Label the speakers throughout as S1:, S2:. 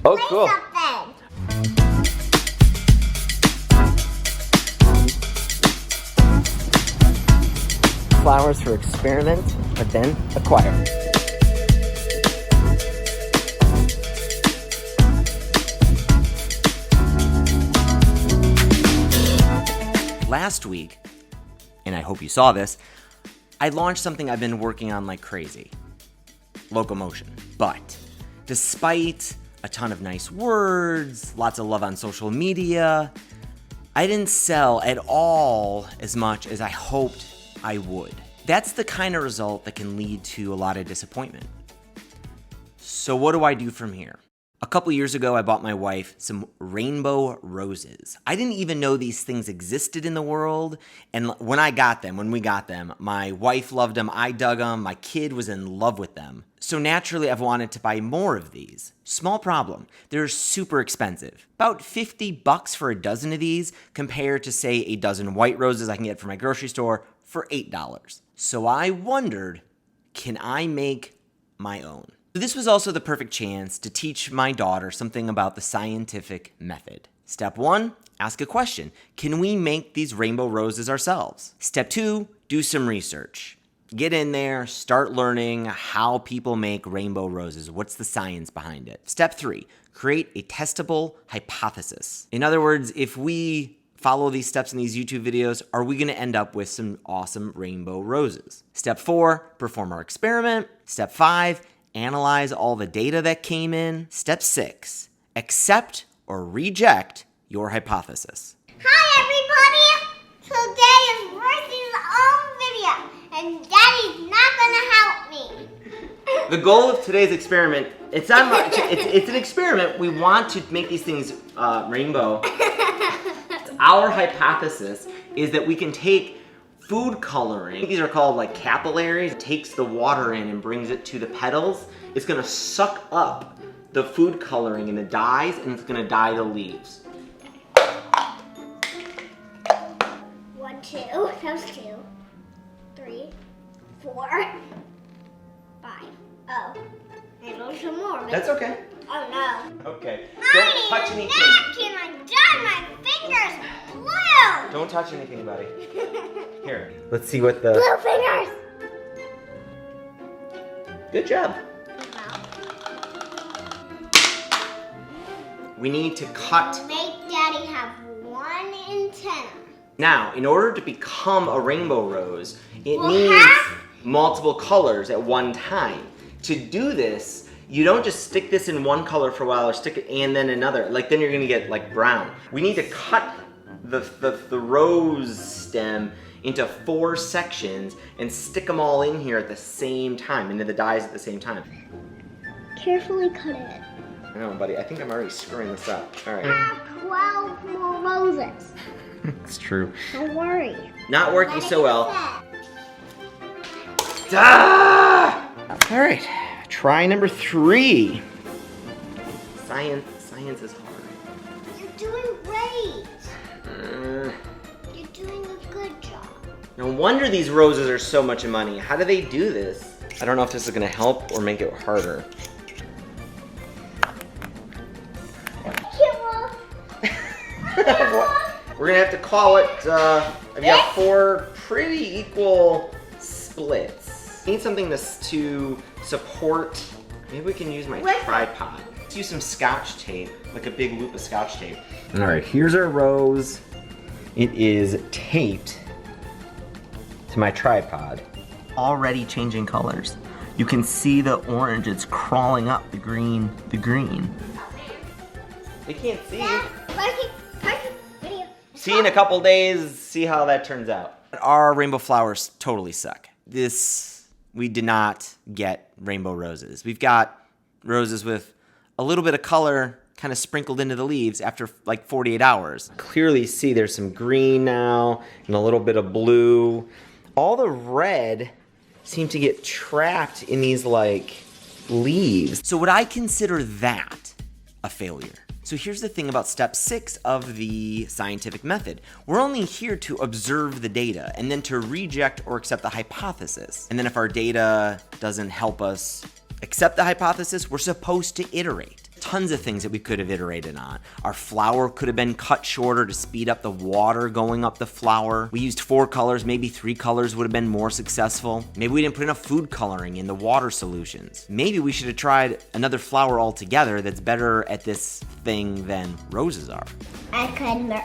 S1: Oh, cool. Flowers for experiment, but then acquire. Last week, and I hope you saw this, I launched something I've been working on like crazy. Locomotion. But despite a ton of nice words, lots of love on social media, I didn't sell at all as much as I hoped I would. That's the kind of result that can lead to a lot of disappointment. So what do I do from here? A couple years ago, I bought my wife some rainbow roses. I didn't even know these things existed in the world. And when we got them, my wife loved them, I dug them, my kid was in love with them. So naturally, I've wanted to buy more of these. Small problem, they're super expensive. About $50 for a dozen of these compared to, say, a dozen white roses I can get from my grocery store for $8. So I wondered, can I make my own? This was also the perfect chance to teach my daughter something about the scientific method. Step 1, ask a question. Can we make these rainbow roses ourselves? Step 2, do some research. Get in there, start learning how people make rainbow roses. What's the science behind it? Step 3, create a testable hypothesis. In other words, if we follow these steps in these YouTube videos, are we gonna end up with some awesome rainbow roses? Step 4, perform our experiment. Step 5, analyze all the data that came in. Step 6, accept or reject your hypothesis.
S2: Hi everybody! Today is Mercy's own video, and Daddy's not gonna help me.
S1: The goal of today's experiment, it's not much, it's an experiment. We want to make these things rainbow. Our hypothesis is that we can take food coloring, these are called like capillaries, it takes the water in and brings it to the petals. It's gonna suck up the food coloring and the dyes, and it's gonna dye the leaves.
S2: 1, 2, that was 2, 3, 4, 5. Oh, and there's some more.
S1: That's okay.
S2: Oh no.
S1: Okay.
S2: I
S1: Don't touch anything.
S2: Napkin, I dyed my fingers blue.
S1: Don't touch anything, buddy. Here, let's see what the...
S2: Blue fingers.
S1: Good job. We need to cut.
S2: Make Daddy have one antenna.
S1: Now, in order to become a rainbow rose, it needs multiple colors at one time. To do this, you don't just stick this in one color for a while or stick it and then another. Like then you're gonna get like brown. We need to cut the rose stem into 4 sections and stick them all in here at the same time, into the dyes at the same time.
S2: Carefully cut it.
S1: I know, buddy, I think I'm already screwing this up. All right.
S2: I have 12 more roses.
S1: It's true.
S2: Don't worry.
S1: Not working so well. Ah! All right, try number 3. Science is hard.
S2: You're doing great. You're doing a good job.
S1: No wonder these roses are so much money. How do they do this? I don't know if this is gonna help or make it harder. We're gonna have to call it, I've got 4 pretty equal splits. I need something to support, maybe we can use my tripod. Let's use some Scotch tape, like a big loop of Scotch tape. All right, here's our rose. It is taped to my tripod. Already changing colors. You can see the orange, it's crawling up, the green. They can't see. See in a couple days, see how that turns out. Our rainbow flowers totally suck. We did not get rainbow roses. We've got roses with a little bit of color kind of sprinkled into the leaves after like 48 hours. Clearly see there's some green now and a little bit of blue. All the red seem to get trapped in these like leaves. So would I consider that a failure? So here's the thing about step 6 of the scientific method. We're only here to observe the data and then to reject or accept the hypothesis. And then if our data doesn't help us accept the hypothesis, we're supposed to iterate. tons of things that we could have iterated on. Our flour could have been cut shorter to speed up the water going up the flour. We used 4 colors, maybe 3 colors would have been more successful. Maybe we didn't put enough food coloring in the water solutions. Maybe we should have tried another flour altogether that's better at this thing than roses are.
S2: I could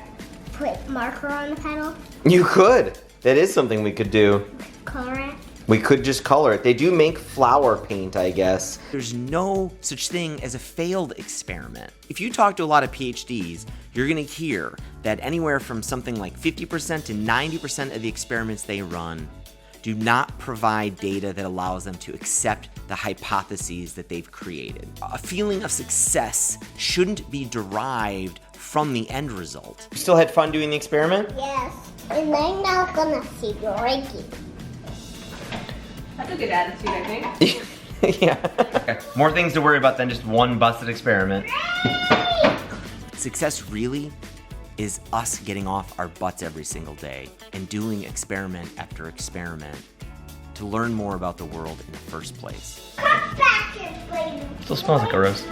S2: put marker on the petal,
S1: You could. That is something we could do.
S2: color it.
S1: We could just color it. They do make flower paint, I guess. There's no such thing as a failed experiment. If you talk to a lot of PhDs, you're gonna hear that anywhere from something like 50% to 90% of the experiments they run do not provide data that allows them to accept the hypotheses that they've created. A feeling of success shouldn't be derived from the end result. You still had fun doing the experiment?
S2: Yes. And I'm not gonna see breaking.
S3: That's a good attitude, I think.
S1: Yeah. Okay. More things to worry about than just one busted experiment. Success really is us getting off our butts every single day and doing experiment after experiment to learn more about the world in the first place.
S2: Come back here, baby.
S1: Still smells like a rose.